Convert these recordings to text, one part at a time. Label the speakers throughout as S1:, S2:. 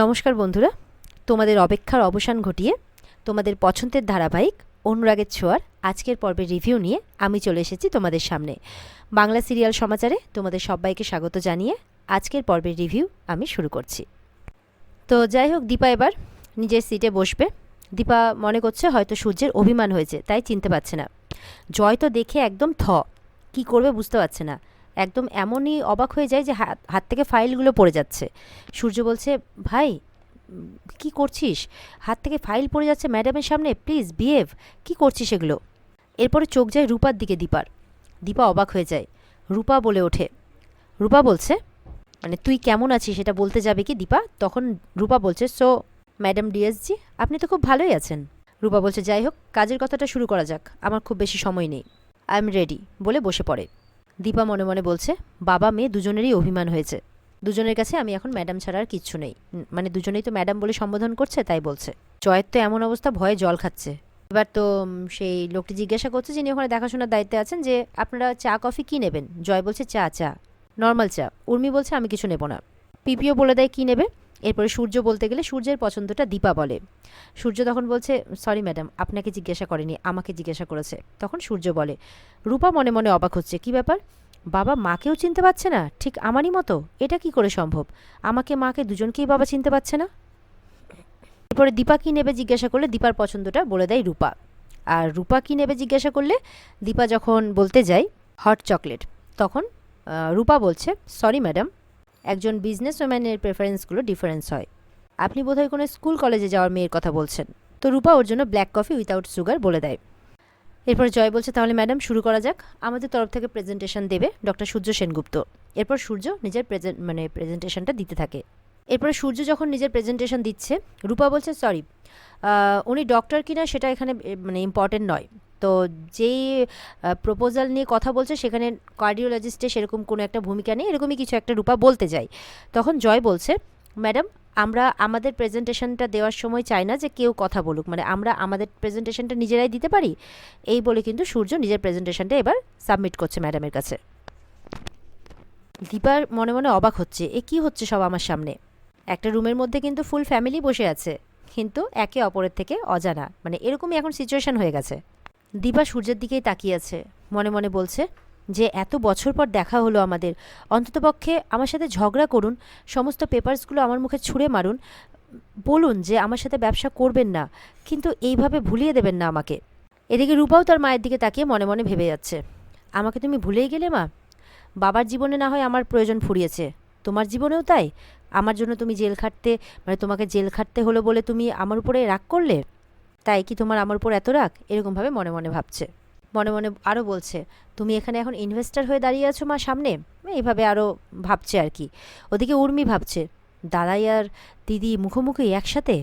S1: নমস্কার বন্ধুরা, তোমাদের অপেক্ষার অবসান ঘটিয়ে তোমাদের পছন্দের ধারাবাহিক অনুরাগের ছোঁয়ার আজকের পর্বের রিভিউ নিয়ে আমি চলে এসেছি তোমাদের সামনে। বাংলা সিরিয়াল সমাচারে তোমাদের সবাইকে স্বাগত জানিয়ে আজকের পর্বের রিভিউ আমি শুরু করছি। তো যাই হোক, দীপা এবার নিজের সিটে বসবে। দীপা মনে করছে হয়তো সূর্যের অভিমান হয়েছে, তাই চিনতে পারছে না। জয় তো দেখে একদম কি করবে বুঝতে পারছে না। একদম এমনই অবাক হয়ে যায় যে হাত থেকে ফাইলগুলো পড়ে যাচ্ছে। সূর্য বলছে, ভাই কি করছিস? হাত থেকে ফাইল পড়ে যাচ্ছে ম্যাডামের সামনে, প্লিজ বিহেভ। কি করছিস এগুলো? এরপরে চোখ যায় রূপার দিকে দীপার। দীপা অবাক হয়ে যায়। রূপা বলে ওঠে, রূপা বলছে, মানে তুই কেমন আছিস সেটা বলতে যাবে কি দীপা? তখন রূপা বলছে, সো ম্যাডাম ডিএসজি, আপনি তো খুব ভালোই আছেন। রূপা বলছে, যাই হোক, কাজের কথাটা শুরু করা যাক, আমার খুব বেশি সময় নেই, আই এম রেডি বলে বসে পড়ে। দীপা মনে মনে বলছে, বাবা মেয়ে দুজনেরই অভিমান হয়েছে, দুজনের কাছে আমি এখন ম্যাডাম ছাড়া আর কিচ্ছু নেই। মানে দুজনেই তো ম্যাডাম বলে সম্বোধন করছে, তাই বলছে। জয়ের তো এমন অবস্থা, ভয়ে জল খাচ্ছে। এবার তো সেই লোকটি জিজ্ঞাসা করছে যিনি ওখানে দেখাশোনার দায়িত্বে আছেন, যে আপনারা চা কফি কি নেবেন? জয় বলছে, চা নর্মাল চা। উর্মি বলছে, আমি কিছু নেব না। পিপিও বলে দেয় কি নেবে। এরপরে সূর্য বলতে গেলে সূর্যের পছন্দটা দীপা বলে। সূর্য তখন বলছে, সরি ম্যাডাম, আপনাকে জিজ্ঞাসা করেনি, আমাকে জিজ্ঞাসা করেছে। তখন সূর্য বলে। রূপা মনে মনে অবাক হচ্ছে, কি ব্যাপার, বাবা মাকেও চিনতে পারছে না, ঠিক আমারই মতো? এটা কি করে সম্ভব? আমাকে মাকে দুজনকেই বাবা চিনতে পারছে না। এরপরে দীপা কী নেবে জিজ্ঞাসা করলে দীপার পছন্দটা বলে দেয় রূপা। আর রূপা কী নেবে জিজ্ঞাসা করলে দীপা যখন বলতে যায় হট চকলেট, তখন রূপা বলছে, সরি ম্যাডাম, একজন বিজনেস ওম্যানের প্রেফারেন্সগুলো ডিফারেন্স হয়। আপনি বোধহয় কোনো স্কুল কলেজে যাওয়ার মেয়ের কথা বলছেন। তো রূপা ওর জন্য ব্ল্যাক কফি উইথাউট সুগার বলে দেয়। এরপর জয় বলছে, তাহলে ম্যাডাম শুরু করা যাক। আমাদের তরফ থেকে প্রেজেন্টেশন দেবে ডক্টর সূর্য সেনগুপ্ত। এরপর সূর্য নিজের প্রেজেন্টেশনটা দিতে থাকে। এরপরে সূর্য যখন নিজের প্রেজেন্টেশন দিচ্ছে, রূপা বলছে, সরি, উনি ডক্টর কিনা সেটা এখানে ইম্পর্টেন্ট নয়। তো যেই প্রপোজাল নিয়ে কথা বলছে সেখানে কার্ডিওলজিস্টে সেরকম কোনো একটা ভূমিকা নেই, এরকমই কিছু একটা রূপা বলতে যায়। তখন জয় বলছে, ম্যাডাম, আমরা আমাদের প্রেজেন্টেশনটা দেওয়ার সময় চাই না যে কেউ কথা বলুক, মানে আমরা আমাদের প্রেজেন্টেশনটা নিজেরাই দিতে পারি। এই বলে কিন্তু সূর্য নিজের প্রেজেন্টেশনটা এবার সাবমিট করছে ম্যাডামের কাছে। দীপার মনে মনে অবাক হচ্ছে, এ কি হচ্ছে সব আমার সামনে? একটা রুমের মধ্যে কিন্তু ফুল ফ্যামিলি বসে আছে, কিন্তু একে অপরের থেকে অজানা, মানে এরকমই এখন সিচুয়েশন হয়ে গেছে। দীপা সূর্যের দিকেই তাকিয়ে আছে, মনে মনে বলছে যে এত বছর পর দেখা হলো আমাদের, অন্ততপক্ষে আমার সাথে ঝগড়া করুন, সমস্ত পেপারসগুলো আমার মুখে ছুঁড়ে মারুন, বলুন যে আমার সাথে ব্যবসা করবেন না, কিন্তু এইভাবে ভুলিয়ে দেবেন না আমাকে। এদিকে রূপাও তার মায়ের দিকে তাকিয়ে মনে মনে ভেবে যাচ্ছে, আমাকে তুমি ভুলেই গেলে মা? বাবার জীবনে না হয় আমার প্রয়োজন ফুরিয়েছে, তোমার জীবনেও তাই? আমার জন্য তুমি জেল খাটতে, মানে তোমাকে জেল খাটতে হলো বলে তুমি আমার উপরে রাগ করলে? তাই কি তোমার আমার উপর এত রাগ? এরকমভাবে মনে মনে ভাবছে। মনে মনে আরও বলছে, তুমি এখানে এখন ইনভেস্টার হয়ে দাঁড়িয়ে আছো মা সামনে, এইভাবে আরও ভাবছে আর কি। ওদিকে উর্মি ভাবছে, দাদাই আর দিদি মুখোমুখি একসাথে,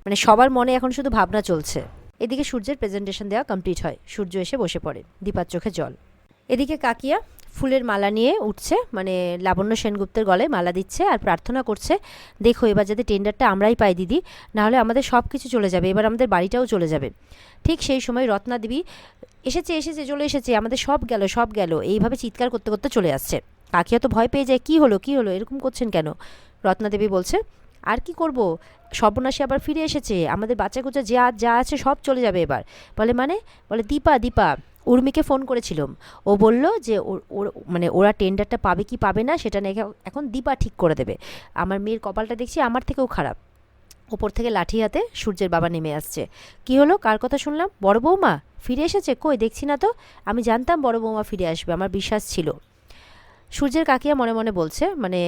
S1: মানে সবার মনে এখন শুধু ভাবনা চলছে। এদিকে সূর্যের প্রেজেন্টেশন দেওয়া কমপ্লিট হয়, সূর্য এসে বসে পড়ে, দীপার চোখে জল। এদিকে কাকিয়া ফুলের মালা নিয়ে উঠছে, মানে লাবণ্য সেনগুপ্তের গলায় মালা দিচ্ছে আর প্রার্থনা করছে, দেখো এবার যাতে টেন্ডারটা আমরাই পাই দিদি, নাহলে আমাদের সব কিছু চলে যাবে, এবার আমাদের বাড়িটাও চলে যাবে। ঠিক সেই সময় রত্না দেবী এসেছে চলে এসেছে, আমাদের সব গেল এইভাবে চিৎকার করতে করতে চলে আসছে। কাকিয়া তো ভয় পেয়ে যায়, কি হলো এরকম করছেন কেন? রত্না দেবী বলছে, আর কি করব, সর্বনাশী আবার ফিরে এসেছে, আমাদের বাচ্চা কুচ্চা যা আছে সব চলে যাবে এবার। বলে দীপা উর্মিকে ফোন করেছিলাম, ও বলল যে মানে ওরা টেন্ডারটা পাবে কি পাবে না সেটা নাকি এখন দীপা ঠিক করে দেবে। আমার মেয়ের কপালটা দেখছি আমার থেকেও খারাপ। ওপর থেকে লাঠি হাতে সূর্যের বাবা নেমে আসছে। কি হলো, কার কথা শুনলাম? বড় বৌমা ফিরে এসেছে? কই দেখছি না তো। আমি জানতাম বড় বৌমা ফিরে আসবে, আমার বিশ্বাস ছিল। সূর্যের কাকিয়া মনে মনে বলছে, মানে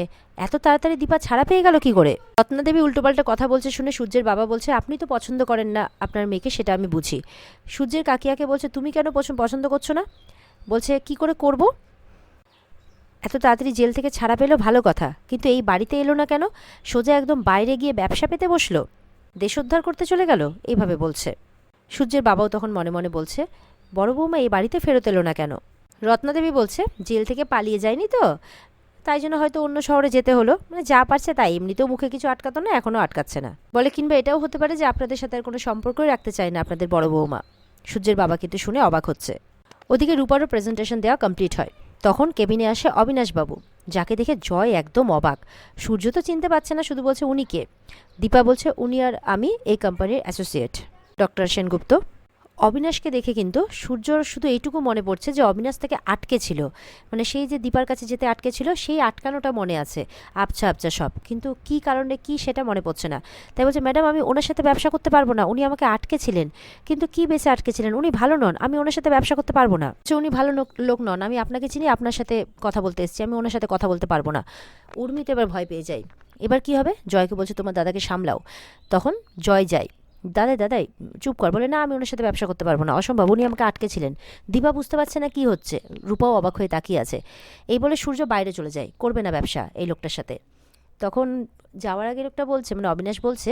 S1: এত তাড়াতাড়ি দীপা ছাড়া পেয়ে গেল কি করে? রত্নাদেবী উল্টোপাল্টা কথা বলছে শুনে সূর্যের বাবা বলছে, আপনি তো পছন্দ করেন না আপনার মেয়েকে, সেটা আমি বুঝি। সূর্যের কাকিয়াকে বলছে, তুমি কেন পছন্দ করছো না? বলছে, কি করে করব, এত তাড়াতাড়ি জেল থেকে ছাড়া পেলো ভালো কথা, কিন্তু এই বাড়িতে এলো না কেন? সোজা একদম বাইরে গিয়ে ব্যবসা পেতে বসলো, দেশোদ্ধার করতে চলে গেল, এইভাবে বলছে। সূর্যের বাবাও তখন মনে মনে বলছে, বড় বৌমা এই বাড়িতে ফেরত এলো না কেন? রত্নাদেবী বলছে, জেল থেকে পালিয়ে যায়নি তো, তাই জন্য হয়তো অন্য শহরে যেতে হলো, মানে যা পারছে তাই, এমনিতেও মুখে কিছু আটকাতো না, এখনও আটকাচ্ছে না। বলে, কিংবা এটাও হতে পারে যে আপনাদের সাথে আর কোনো সম্পর্কই রাখতে চায় না আপনাদের বড় বৌমা। সূর্যের বাবা কিন্তু শুনে অবাক হচ্ছে। ওদিকে রূপারও প্রেজেন্টেশন দেওয়া কমপ্লিট হয়। তখন কেবিনে আসে অবিনাশবাবু। যাকে দেখে জয় একদম অবাক। সূর্য তো চিনতে পারছে না, শুধু বলছে উনি কে। দীপা বলছে উনি আর আমি এই কোম্পানির অ্যাসোসিয়েট, ডক্টর সেনগুপ্ত। অবিনাশকে দেখে কিন্তু সূর্যর শুধু এইটুকু মনে পড়ছে যে অবিনাশ তাকে আটকে ছিল, মানে সেই যে দীপার কাছে যেতে আটকে ছিল সেই আটকানোটা মনে আছে, আবছা আবছা সব, কিন্তু কি কারণে কি সেটা মনে পড়ছে না। তাই বলছে ম্যাডাম আমি ওনার সাথে ব্যবসা করতে পারবো না, উনি আমাকে আটকেছিলেন। কিন্তু কি বেসে আটকেছিলেন? উনি ভালো নন, আমি ওনার সাথে ব্যবসা করতে পারবো না। যে উনি ভালো লোক নন, আমি আপনাকে চিনি, আপনার সাথে কথা বলতে এসেছি, আমি ওনার সাথে কথা বলতে পারবো না। উর্মি তো এবার ভয় পেয়ে যায়। এবার কি হবে? জয়কে বলছে তোমার দাদাকে সামলাও। তখন জয় যায়, দাদাই চুপ কর, বলে না আমি ওনার সাথে ব্যবসা করতে পারবো না, অসম্ভব, উনি আমাকে আটকেছিলেন। দীপা বুঝতে পারছে না কি হচ্ছে, রূপাও অবাক হয়ে তাকিয়ে আছে। এই বলে সূর্য বাইরে চলে যায়, করবে না ব্যবসা এই লোকটার সাথে। তখন যাওয়ার আগে লোকটা বলছে, মানে অবিনাশ বলছে,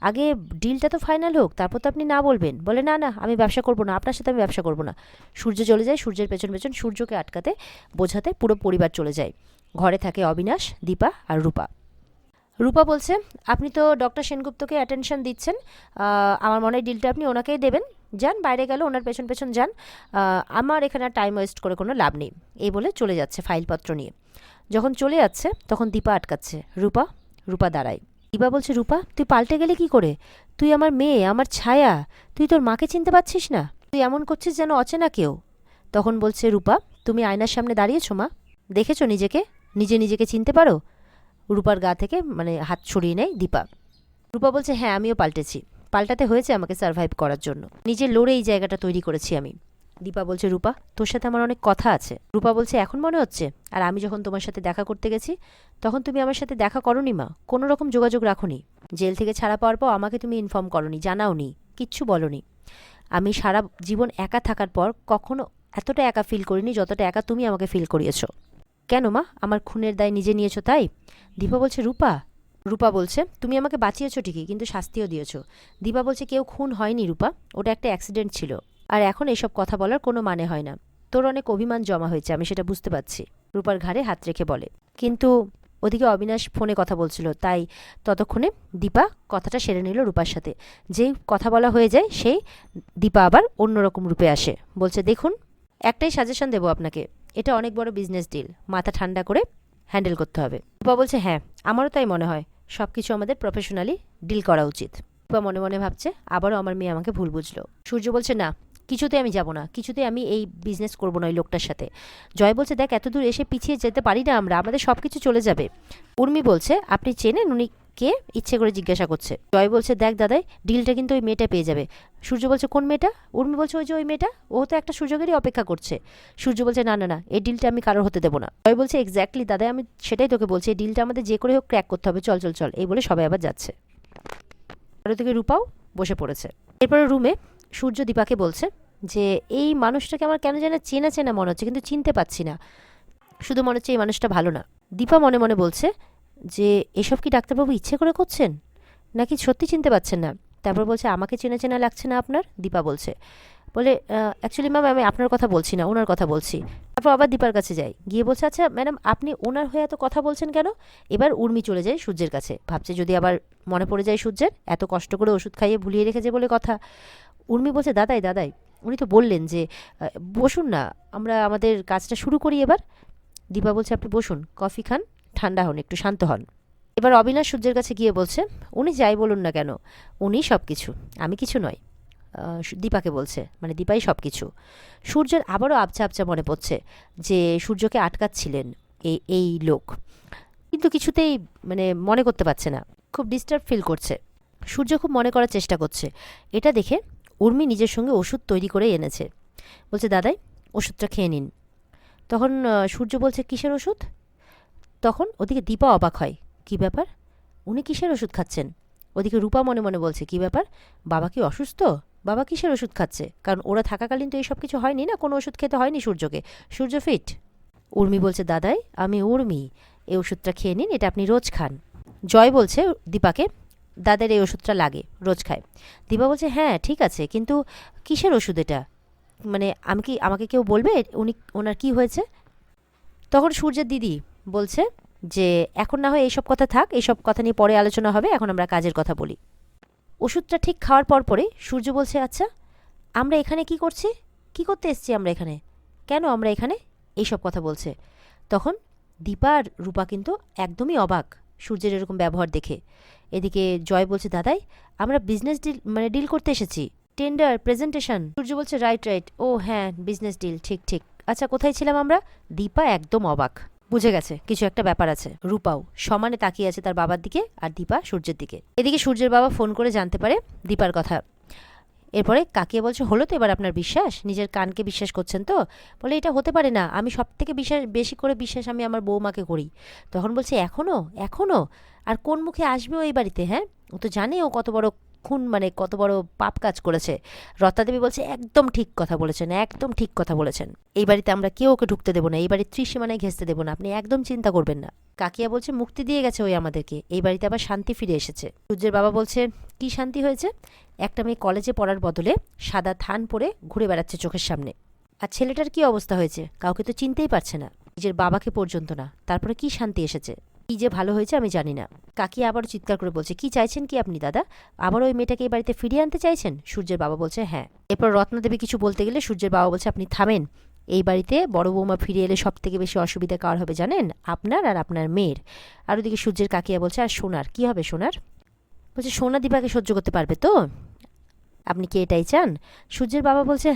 S1: আগে ডিলটা তো ফাইনাল হোক, তারপর তো আপনি না বলবেন। বলে না না আমি ব্যবসা করবো না, আপনার সাথে আমি ব্যবসা করবো না। সূর্য চলে যায়, সূর্যের পেছন পেছন সূর্যকে আটকাতে বোঝাতে পুরো পরিবার চলে যায়। ঘরে থাকে অবিনাশ, দীপা আর রূপা। রূপা বলছে আপনি তো ডক্টর সেনগুপ্তকে অ্যাটেনশন দিচ্ছেন, আমার মনে হয় ডিলটা আপনি ওনাকেই দেবেন, যান বাইরে গেল ওনার পেছন পেছন যান, আমার এখানে আর টাইম ওয়েস্ট করে কোনো লাভ নেই। এই বলে চলে যাচ্ছে ফাইলপত্র নিয়ে। যখন চলে যাচ্ছে তখন দীপা আটকাচ্ছে, রূপা দাঁড়ায়। দীপা বলছে রূপা তুই পাল্টে গেলে কি করে? তুই আমার মেয়ে, আমার ছায়া, তুই তোর মাকে চিনতে পারছিস না? তুই এমন করছিস যেন অচেনা কেউ। তখন বলছে রূপা তুমি আয়নার সামনে দাঁড়িয়েছো মা, দেখেছো নিজেকে, নিজেকে চিনতে পারো? রূপার গা থেকে মানে হাত ছড়িয়ে নেয় দীপা। রূপা বলছে হ্যাঁ আমিও পাল্টেছি, পাল্টাতে হয়েছে আমাকে সার্ভাইভ করার জন্য, নিজে লড়ে এই জায়গাটা তৈরি করেছি আমি। দীপা বলছে রূপা তোর সাথে আমার অনেক কথা আছে। রূপা বলছে এখন মনে হচ্ছে, আর আমি যখন তোমার সাথে দেখা করতে গেছি তখন তুমি আমার সাথে দেখা করনি মা, কোনো রকম যোগাযোগ রাখোনি। জেল থেকে ছাড়া পাওয়ার পর আমাকে তুমি ইনফর্ম করনি, জানাওনি, কিচ্ছু বলনি। আমি সারা জীবন একা থাকার পর কখনো এতটা একা ফিল করিনি যতটা একা তুমি আমাকে ফিল করিয়েছো। কেন মা, আমার খুনের দায় নিজে নিয়েছো তাই? দীপা বলছে রূপা বলছে তুমি আমাকে বাঁচিয়েছো ঠিকই, কিন্তু শাস্তিও দিয়েছো। দীপা বলছে কেউ খুন হয়নি রূপা, ওটা একটা অ্যাক্সিডেন্ট ছিল, আর এখন এসব কথা বলার কোনো মানে হয় না। তোর অনেক অভিমান জমা হয়েছে, আমি সেটা বুঝতে পারছি। রূপার ঘাড়ে হাত রেখে বলে। কিন্তু ওদিকে অবিনাশ ফোনে কথা বলছিল, তাই ততক্ষণে দীপা কথাটা সেরে নিল রূপার সাথে। যেই কথা বলা হয়ে যায় সেই দীপা আবার অন্যরকম রূপে আসে, বলছে দেখুন একটাই সাজেশন দেবো আপনাকে, এটা অনেক বড় বিজনেস ডিল, মাথা ঠান্ডা করে হ্যান্ডেল করতে হবে। রূপা বলছে হ্যাঁ আমারও তাই মনে হয়, সব কিছু আমাদের প্রফেশনালি ডিল করা উচিত। রূপা মনে মনে ভাবছে আবারও আমার মেয়ে আমাকে ভুল বুঝলো। সূর্য বলছে না, কিছুতে আমি যাব না, কিছুতে আমি এই বিজনেস করবো না ওই লোকটার সাথে। জয় বলছে দেখ এত দূর এসে পিছিয়ে যেতে পারি না আমরা, আমাদের সব কিছু চলে যাবে। উর্মি বলছে আপনি চেনেন উনি কে, ইচ্ছে করে জিজ্ঞাসা করছে। জয় বলছে দেখ দাদাই ডিলটা কিন্তু ওই মেয়েটা পেয়ে যাবে। সূর্য বলছে কোন মেয়েটা? উর্মি বলছে ওই যে ওই মেয়েটা, ও তো একটা সুযোগেরই অপেক্ষা করছে। সূর্য বলছে না না না এই ডিলটা আমি কারোর হতে দেবো না। জয় বলছে এক্স্যাক্টলি দাদাই, আমি সেটাই তোকে বলছি, এই ডিলটা আমাদের যে করে হোক ক্র্যাক করতে হবে, চল চল চল। এই বলে সবাই আবার যাচ্ছে। আর ওদিকে রূপাও বসে পড়েছে। এরপরে রুমে সূর্য দীপাকে বলছে যে এই মানুষটাকে আমার কেন যেন চেনা চেনা মনে হচ্ছে, কিন্তু চিনতে পাচ্ছি না, শুধু মনে হচ্ছে এই মানুষটা ভালো না। দীপা মনে মনে বলছে যে এসব কি ডাক্তারবাবু ইচ্ছে করে করছেন, নাকি সত্যি চিনতে পারছেন না? তারপর বলছে আমাকে চেনা চেনা লাগছে না আপনার? দীপা বলছে, বলে অ্যাকচুয়ালি ম্যাম আমি আপনার কথা বলছি না, ওনার কথা বলছি। তারপর আবার দীপার কাছে যাই, গিয়ে বলছে আচ্ছা ম্যাডাম আপনি ওনার হয়ে এত কথা বলছেন কেন? এবার উর্মি চলে যায় সূর্যের কাছে, ভাবছে যদি আবার মনে পড়ে যায় সূর্যের, এত কষ্ট করে ওষুধ খাইয়ে ভুলিয়ে রেখেছে বলে কথা। উর্মি বলছে দাদাই উনি তো বললেন যে বসুন না, আমরা আমাদের কাজটা শুরু করি এবার। দীপা বলছে আপনি বসুন, কফি খান, ঠান্ডা হন, একটু শান্ত হন। এবার অবিনাশ সূর্যের কাছে গিয়ে বলছে উনি যাই বলুন না কেন উনি সব কিছু, আমি কিছু নয়। দীপাকে বলছে, মানে দীপাই সব কিছু। সূর্যের আবারও আবছা আবছা মনে পড়ছে যে সূর্যকে আটকাচ্ছিলেন এই লোক, কিন্তু কিছুতেই মানে মনে করতে পারছে না, খুব ডিস্টার্ব ফিল করছে। সূর্য খুব মনে করার চেষ্টা করছে। এটা দেখে উর্মি নিজের সঙ্গে ওষুধ তৈরি করে এনেছে, বলছে দাদাই ওষুধটা খেয়ে নিন। তখন সূর্য বলছে কিসের ওষুধ? তখন ওদিকে দীপা অবাক হয়, কি ব্যাপার, উনি কিসের ওষুধ খাচ্ছেন? ওদিকে রূপা মনে মনে বলছে কি ব্যাপার, বাবা কি অসুস্থ, বাবা কিসের ওষুধ খাচ্ছে? কারণ ওরা থাকাকালীন তো এইসব কিছু হয়নি না, কোনো ওষুধ খেতে হয়নি সূর্যকে, সূর্য ফিট। উর্মি বলছে দাদাই আমি উর্মি, এই ওষুধটা খেয়ে নিন, এটা আপনি রোজ খান। জয় বলছে দীপাকে দাদার এই ওষুধটা লাগে, রোজ খায়। দীপা বলছে হ্যাঁ ঠিক আছে, কিন্তু কিসের ওষুধ এটা, মানে আমাকে কেউ বলবে ওনার কি হয়েছে? তখন সূর্যের দিদি বলছে যে এখন না হয় এইসব কথা থাক, এইসব কথা নিয়ে পরে আলোচনা হবে, এখন আমরা কাজের কথা বলি। ওষুধটা ঠিক খাওয়ার পরে সূর্য বলছে আচ্ছা আমরা এখানে কি করছি, কি করতে এসছি আমরা এখানে, কেন আমরা এখানে, এইসব কথা বলছে। তখন দীপা আর রূপা কিন্তু একদমই অবাক সূর্যের এরকম ব্যবহার দেখে। এদিকে জয় বলছে, দাদাই আমরা বিজনেস ডিল ডিল করতে এসেছি, টেন্ডার প্রেজেন্টেশন। সূর্য বলছে, রাইট রাইট, ও হ্যাঁ বিজনেস ডিল, ঠিক ঠিক, আচ্ছা কোথায় ছিলাম আমরা। দীপা একদম অবাক, বুঝে গেছে কিছু একটা ব্যাপার আছে। রূপাও সমানে তাকিয়ে আছে তার বাবার দিকে, আর দীপা সূর্যের দিকে। এদিকে সূর্যের বাবা ফোন করে জানতে পারে দীপার কথা। এরপরে কাকিয়া বলছে, হলো তো এবার আপনার বিশ্বাস, নিজের কানকে বিশ্বাস করছেন তো? বলে, এটা হতে পারে না, আমি সব থেকে বেশি করে বিশ্বাস আমি আমার বৌমাকে করি। তখন বলছে, এখনো এখনো? আর কোন মুখে আসবে ও এই বাড়িতে? হ্যাঁ, ও তো জানে ও কত বড় খুন, কত বড় পাপ কাজ করেছে। রত্নাদেবী বলছে, একদম ঠিক কথা বলেছেন, একদম ঠিক কথা বলেছেন। এই বাড়িতে আমরা কেউ ওকে ঢুকতে দেবো না, এই বাড়ির ত্রিসীমানায় ঘেঁচতে দেবো না, আপনি একদম চিন্তা করবেন না। কাকিয়া বলছে, মুক্তি দিয়ে গেছে ওই আমাদেরকে, এই বাড়িতে আবার শান্তি ফিরে এসেছে। সূর্যের বাবা বলছে, কি শান্তি হয়েছে? একটা মেয়ে কলেজে পড়ার বদলে সাদা থান পরে ঘুরে বেড়াচ্ছে চোখের সামনে। আর ছেলেটার কি অবস্থা হয়েছে, কাউকে তো চিনতেই পারছে না, নিজের বাবাকে পর্যন্ত না, তারপরে কি শান্তি এসেছে? কি যে ভালো হয়েছে আমি জানি না। কাকি আবারও চিৎকার করে বলছে, কি চাইছেন কি আপনি দাদা? আবার ওই মেয়েটাকে এই বাড়িতে ফিরিয়ে আনতে চাইছেন? সূর্যের বাবা বলছে, হ্যাঁ। এরপর রত্নাদেবী কিছু বলতে গেলে সূর্যের বাবা বলছে, আপনি থামেন। এই বাড়িতে বড় বৌমা ফিরে এলে সব থেকে বেশি অসুবিধা কার হবে জানেন? আপনার আর আপনার মেয়ের। আর ওদিকে সূর্যের কাকিয়া বলছে, আর সোনার কি হবে? সোনার বলছে, সোনা দীপাকে সহ্য করতে পারবে তো? আপনি কি এটাই চান? সূর্যের বাবা বলছে,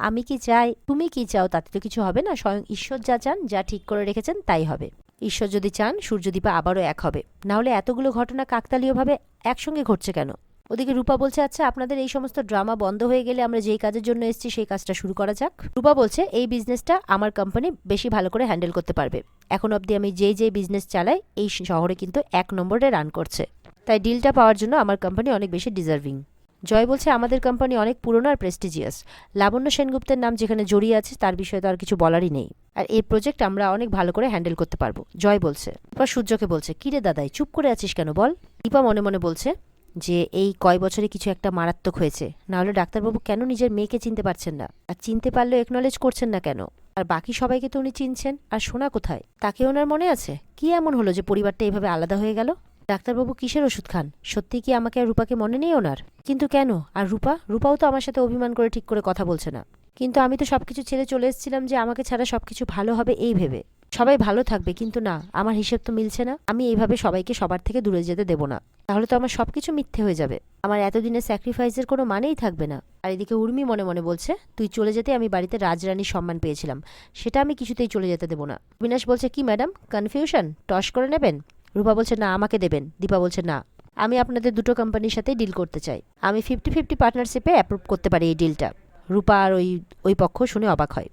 S1: আমি কি চাই, তুমি কি চাও তাতে তো কিছু হবে না, স্বয়ং ঈশ্বর যা চান, যা ঠিক করে রেখেছেন তাই হবে। ঈশ্বর যদি চান সূর্যদীপা আবারও এক হবে, না হলে এতগুলো ঘটনা কাকতালীয়ভাবে একসঙ্গে ঘটছে কেন? ওদিকে রূপা বলছে, আচ্ছা আপনাদের এই সমস্ত ড্রামা বন্ধ হয়ে গেলে আমরা যেই কাজের জন্য এসেছি সেই কাজটা শুরু করা যাক। রূপা বলছে, এই বিজনেসটা আমার কোম্পানি বেশি ভালো করে হ্যান্ডেল করতে পারবে। এখন অবধি আমি যেই বিজনেস চালাই এই শহরে কিন্তু 1 নম্বরে রান করছে, তাই ডিলটা পাওয়ার জন্য আমার কোম্পানি অনেক বেশি ডিজার্ভিং। জয় বলছে, আমাদের কোম্পানি অনেক পুরনো আর প্রেস্টিজিয়াস, লাবণ্য সেনগুপ্তের নাম যেখানে জড়িয়ে আছে তার বিষয়ে তো আর কিছু বলারই নেই, আর এই প্রজেক্ট আমরা অনেক ভালো করে হ্যান্ডেল করতে পারবো, জয় বলছে। দীপা সূর্যকে বলছে, কিরে দাদাই চুপ করে আছিস কেন বল? দীপা মনে মনে বলছে যে এই কয় বছরে কিছু একটা মারাত্মক হয়েছে, না হলে ডাক্তারবাবু কেন নিজের মেয়েকে চিনতে পারছেন না, আর চিনতে পারলেও একনলেজ করছেন না কেন? আর বাকি সবাইকে তো উনি চিনছেন, আর সোনা কোথায়, তাকে ওনার মনে আছে? কি এমন হলো যে পরিবারটা এইভাবে আলাদা হয়ে গেল? ডাক্তারবাবু কিসের ওষুধ খান? সত্যি কি আমাকে আর রূপাকে মনে নেই ওনার? কিন্তু কেন? আর রূপাও তো আমার সাথে অভিমান করে ঠিক করে কথা বলছে না। কিন্তু আমি তো সবকিছু ছেড়ে চলে এসেছিলাম যে আমাকে ছাড়া সবকিছু ভালো হবে এই ভেবে, সবাই ভালো থাকবে, কিন্তু না, আমার হিসেব তো মিলছে না। আমি এইভাবে সবাইকে সবার থেকে দূরে যেতে দেব না, তাহলে তো আমার সবকিছু মিথ্যে হয়ে যাবে, আমার এতদিনের স্যাক্রিফাইসের কোনো মানেই থাকবে না। আর এদিকে উর্মি মনে মনে বলছে, তুই চলে যেতে আমি বাড়িতে রাজরানীর সম্মান পেয়েছিলাম, সেটা আমি কিছুতেই চলে যেতে দেব না। অবিনাশ বলছে, কি ম্যাডাম কনফিউশন, টস করে নেবেন? রূপা বলছে, না আমাকে দেবেন। দীপা বলছে, না, আমি আপনাদের দুটো কোম্পানির সাথে ডিল করতে চাই, আমি 50-50 পার্টনারশিপে অ্যাপ্রুভ করতে পারি এই ডিলটা। রূপা আর ওই পক্ষ শুনে অবাক হয়,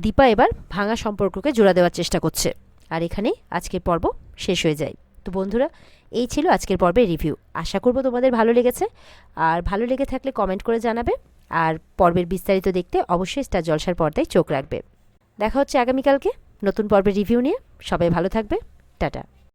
S1: দীপা এবার ভাঙা সম্পর্ককে জোড়া দেওয়ার চেষ্টা করছে। আর এখানেই আজকের পর্ব শেষ হয়ে যায়। তো বন্ধুরা, এই ছিল আজকের পর্বের রিভিউ, আশা করব তোমাদের ভালো লেগেছে, আর ভালো লেগে থাকলে কমেন্ট করে জানাবে, আর পর্বের বিস্তারিত দেখতে অবশ্যই স্টার জলসার পর্দায় চোখ রাখবে। দেখা হচ্ছে আগামীকালকে নতুন পর্বের রিভিউ নিয়ে। সবাই ভালো থাকবে, টাটা।